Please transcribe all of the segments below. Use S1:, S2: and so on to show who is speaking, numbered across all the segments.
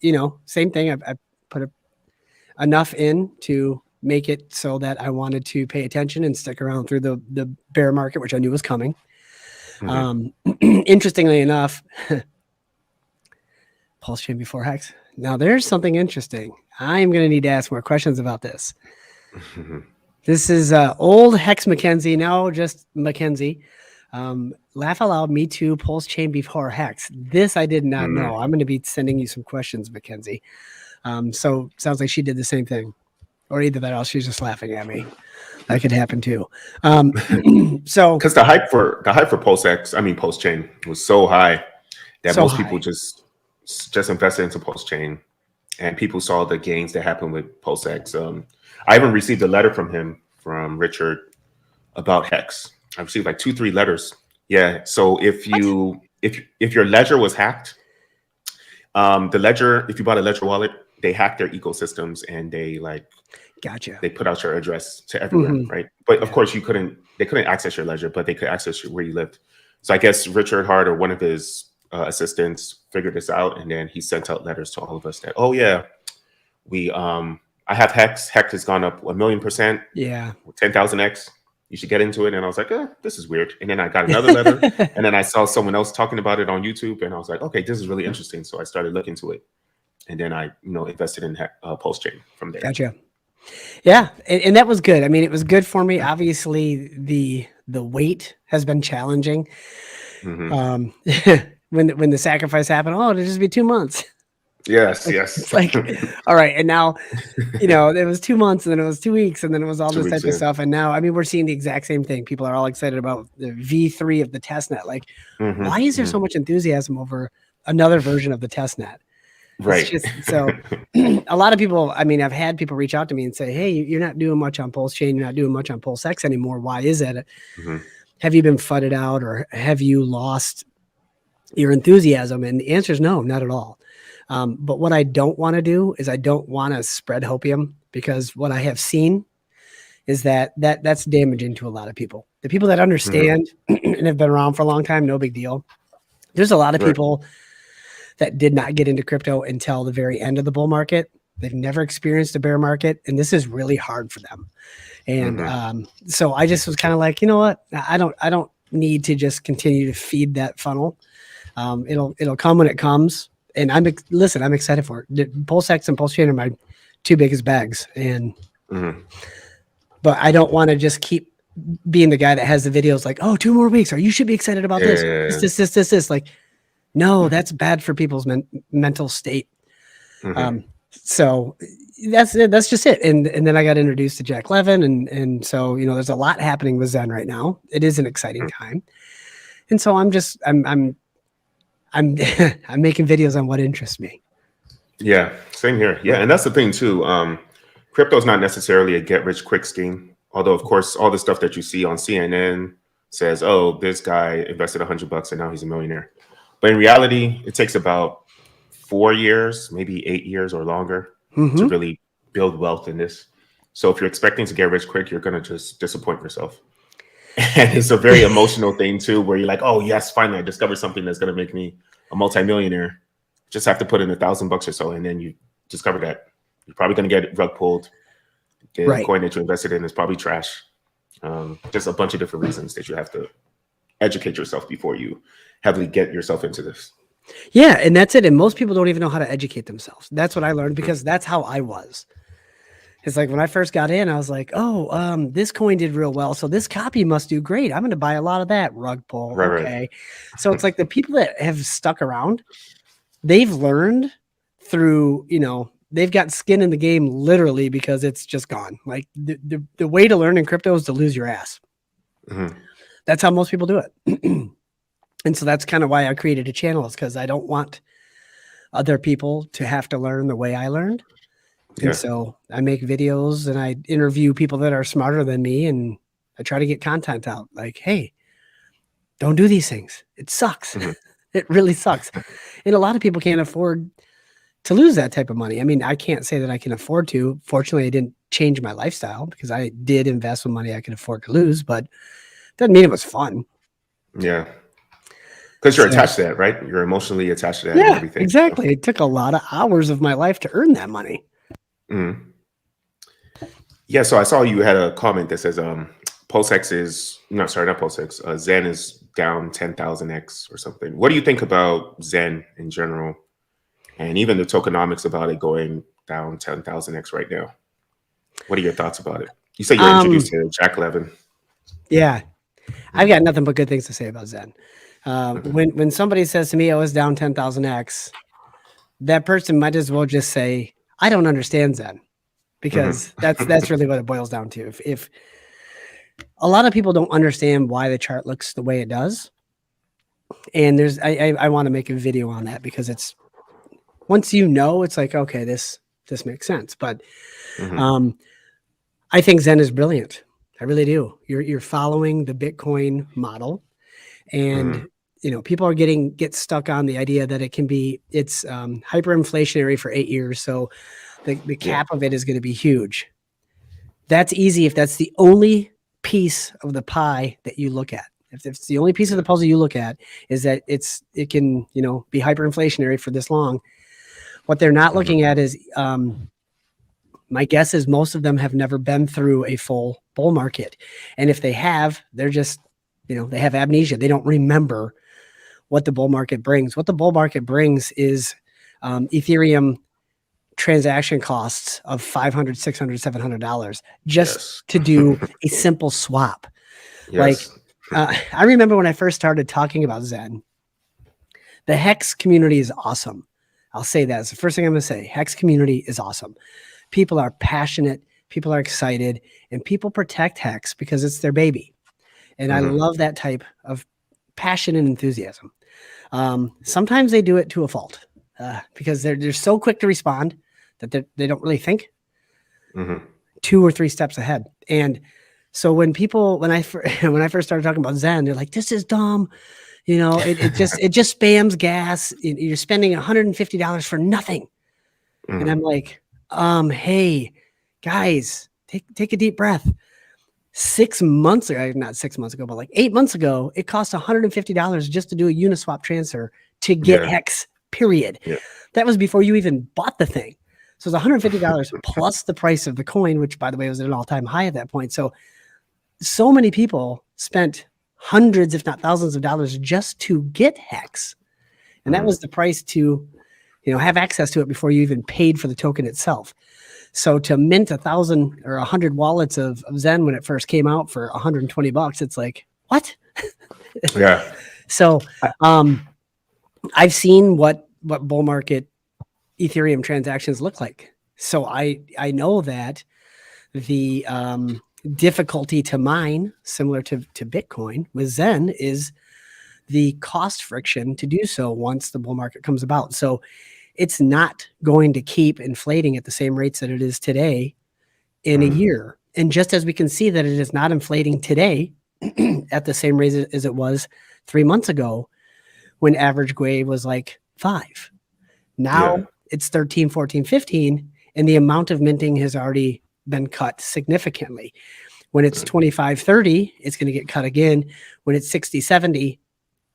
S1: you know, same thing. I put enough in to make it so that I wanted to pay attention and stick around through the bear market, which I knew was coming. Interestingly enough, PulseChain before Hex. Now there's something interesting. I'm going to need to ask more questions about this. This is old Hex McKenzie, now just McKenzie. Laugh out loud, me too, PulseChain before Hex. This I did not know. I'm going to be sending you some questions, McKenzie. So sounds like she did the same thing. Or either that or else she's just laughing at me. That could happen too. So
S2: because the hype for PulseX, I mean PulseChain, was so high that most people just invested into PulseChain, and people saw the gains that happened with PulseX. I even received a letter from Richard about Hex. I received like 2-3 letters. Yeah. So if your ledger was hacked, the ledger, if you bought a ledger wallet, they hacked their ecosystems and they they put out your address to everywhere, right? But of course they couldn't access your ledger, but they could access where you lived. So I guess Richard Hart or one of his assistants figured this out, and then he sent out letters to all of us that, oh yeah, I have Hex. Hex has gone up 1,000,000%.
S1: Yeah.
S2: 10,000x. You should get into it. And I was like, this is weird. And then I got another letter, and then I saw someone else talking about it on YouTube, and I was like, okay, this is really interesting. So I started looking into it, and then I, invested in PulseChain from there.
S1: Gotcha. Yeah, and that was good. I mean, it was good for me. Obviously, the wait has been challenging. When the sacrifice happened, it'll just be 2 months.
S2: Yes.
S1: It's like, all right. And now, it was 2 months, and then it was 2 weeks, and then it was all this type of stuff. And now, I mean, we're seeing the exact same thing. People are all excited about the V3 of the testnet. Like, why is there so much enthusiasm over another version of the testnet?
S2: Right.
S1: So a lot of people, I mean, I've had people reach out to me and say, hey, you're not doing much on PulseChain. You're not doing much on PulseX anymore. Why is that? Have you been fudded out, or have you lost your enthusiasm? And the answer is no, not at all. But what I don't want to do is I don't want to spread hopium, because what I have seen is that's damaging to a lot of people. The people that understand and have been around for a long time, no big deal. There's a lot of people that did not get into crypto until the very end of the bull market. They've never experienced a bear market, and this is really hard for them. And so I just was kind of like, you know what? I don't need to just continue to feed that funnel. It'll come when it comes. And I'm excited for it. PulseX and PulseChain are my 2 biggest bags. And but I don't want to just keep being the guy that has the videos like, oh, 2 more weeks, or you should be excited about this. Like, no, that's bad for people's mental state. So that's just it. And then I got introduced to Jack Levin, and so there's a lot happening with Xen right now. It is an exciting time, and so I'm I'm making videos on what interests me.
S2: Yeah, same here. Yeah, and that's the thing too. Crypto is not necessarily a get-rich-quick scheme. Although, of course, all the stuff that you see on CNN says, "Oh, this guy invested $100 and now he's a millionaire." But in reality, it takes about 4 years, maybe 8 years or longer to really build wealth in this. So if you're expecting to get rich quick, you're going to just disappoint yourself. And it's a very emotional thing too, where you're like, oh yes, finally I discovered something that's going to make me a multimillionaire. Just have to put in $1,000 or so, and then you discover that you're probably going to get rug pulled. The coin that you invested in is probably trash. Just a bunch of different reasons that you have to educate yourself before you heavily get yourself into this.
S1: Yeah, and that's it. And most people don't even know how to educate themselves. That's what I learned, because that's how I was. It's like when I first got in, I was like, oh, this coin did real well, so this copy must do great. I'm going to buy a lot of that. Rug pull. Okay. So it's like the people that have stuck around, they've learned through, they've got skin in the game literally, because it's just gone. Like the way to learn in crypto is to lose your ass. That's how most people do it. And so that's kind of why I created a channel, is because I don't want other people to have to learn the way I learned. And so I make videos and I interview people that are smarter than me, and I try to get content out like, hey, don't do these things. It sucks. It really sucks. And a lot of people can't afford to lose that type of money. I mean, I can't say that I can afford to. Fortunately, I didn't change my lifestyle, because I did invest with money I could afford to lose, but it doesn't mean it was fun.
S2: Yeah. Because you're
S1: So,
S2: attached to that, right? You're emotionally attached to that and
S1: yeah,
S2: everything.
S1: exactly. It took a lot of hours of my life to earn that money.
S2: Mm. Yeah, so I saw you had a comment that says PulseX is not PulseX. Xen is down 10,000x or something. What do you think about Xen in general, and even the tokenomics about it going down 10,000x right now? What are your thoughts about it? You say you're introduced to Jack Levin.
S1: Yeah, I've got nothing but good things to say about Xen. When somebody says to me, "Oh, it's down 10,000x," that person might as well just say, "I don't understand Xen," because that's really what it boils down to. If a lot of people don't understand why the chart looks the way it does, and I want to make a video on that, because it's, once you know, it's like, okay, this makes sense. But I think Xen is brilliant. I really do. You're following the Bitcoin model, and people are get stuck on the idea that it's hyperinflationary for 8 years, so the cap of it is going to be huge. That's easy if that's the only piece of the pie that you look at. If it's the only piece of the puzzle you look at, is that it can be hyperinflationary for this long. What they're not looking at is, my guess is most of them have never been through a full bull market, and if they have, they're just they have amnesia. They don't remember what the bull market brings. What the bull market brings is Ethereum transaction costs of $500, $600, $700 just to do a simple swap. Like, I remember when I first started talking about Xen, the Hex community is awesome. I'll say that. It's the first thing I'm going to say. Hex community is awesome. People are passionate. People are excited, and people protect Hex because it's their baby. And I love that type of passion and enthusiasm. Sometimes they do it to a fault, because they're so quick to respond that they don't really think 2 or 3 steps ahead. And so when I first started talking about Xen, they're like, "This is dumb. It just spams gas. You're spending $150 for nothing." And I'm like, hey, guys, take a deep breath. 6 months ago, not 6 months ago, but like 8 months ago, it cost $150 just to do a Uniswap transfer to get Hex, period. That was before you even bought the thing. So it's $150 plus the price of the coin, which, by the way, was at an all-time high at that point. So many people spent hundreds, if not thousands of dollars just to get Hex. And that was the price to, have access to it before you even paid for the token itself. So to mint 1,000 or 100 wallets of Xen when it first came out for $120, it's like, what? So I've seen what bull market Ethereum transactions look like. So I know that the difficulty to mine, similar to Bitcoin with Xen, is the cost friction to do so once the bull market comes about. So it's not going to keep inflating at the same rates that it is today in a year. And just as we can see that it is not inflating today at the same rate as it was 3 months ago, when average 𝘰 was like 5. Now it's 13, 14, 15, and the amount of minting has already been cut significantly. When it's 25, 30, it's going to get cut again. When it's 60, 70,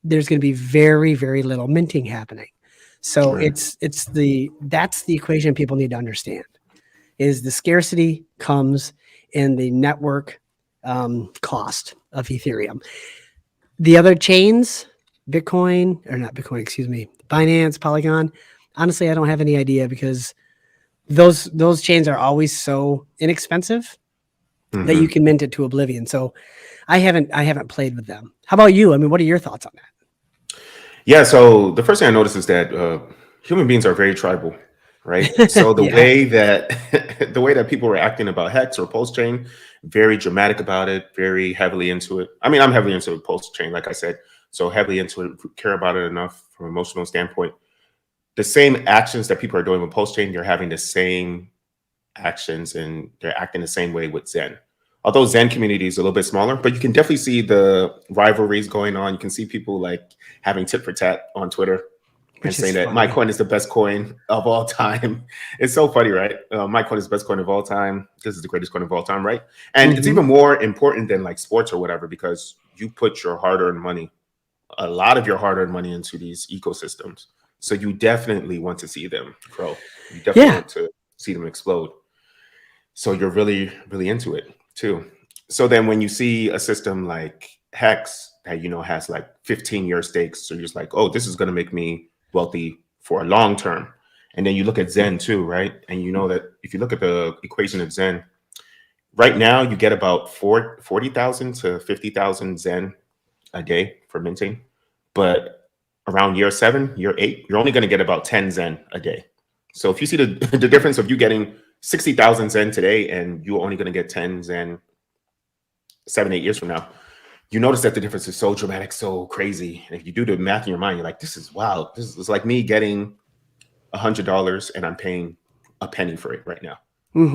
S1: there's going to be very, very little minting happening. So that's the equation people need to understand, is the scarcity comes in the network cost of Ethereum. The other chains, Binance, Polygon, honestly, I don't have any idea, because those chains are always so inexpensive that you can mint it to oblivion. So I haven't played with them. How about you? I mean, what are your thoughts on that?
S2: Yeah, so the first thing I noticed is that human beings are very tribal, right? So the way that people were acting about Hex or PulseChain, very dramatic about it, very heavily into it. I mean, I'm heavily into PulseChain, like I said, so heavily into it, care about it enough from an emotional standpoint. The same actions that people are doing with PulseChain, they're having the same actions and they're acting the same way with Xen. Although Xen community is a little bit smaller, but you can definitely see the rivalries going on. You can see people like having tit for tat on Twitter and saying that my coin is the best coin of all time. It's so funny, right? My coin is the best coin of all time. This is the greatest coin of all time, right? And it's even more important than like sports or whatever, because you put your hard-earned money a lot of your hard-earned money into these ecosystems. So you definitely want to see them grow. You definitely want to see them explode. So you're really, really into it too. So then when you see a system like Hex that, you know, has like 15-year stakes, so you're just like, oh, this is going to make me wealthy for a long term. And then you look at Xen too, right? And you know that if you look at the equation of Xen, right now you get about 40,000 to 50,000 Xen a day for minting. But around year 7, year 8, you're only going to get about 10 Xen a day. So if you see the difference of you getting 60,000 Xen today and you're only going to get 10 Xen 7, 8 years from now, you notice that the difference is so dramatic, so crazy. And if you do the math in your mind, you're like, this is wild. This is like me getting $100 and I'm paying a penny for it right now.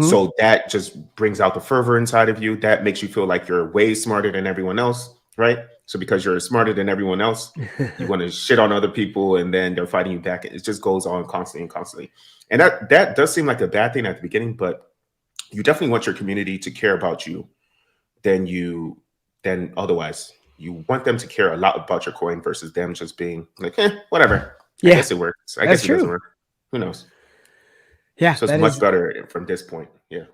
S2: So that just brings out the fervor inside of you. That makes you feel like you're way smarter than everyone else, right? So because you're smarter than everyone else, you want to shit on other people and then they're fighting you back. It just goes on constantly and constantly. And that does seem like a bad thing at the beginning, but you definitely want your community to care about you than otherwise. You want them to care a lot about your coin versus them just being like, whatever. I guess it works. I guess it doesn't work. Who knows?
S1: Yeah.
S2: So it's much better from this point. Yeah.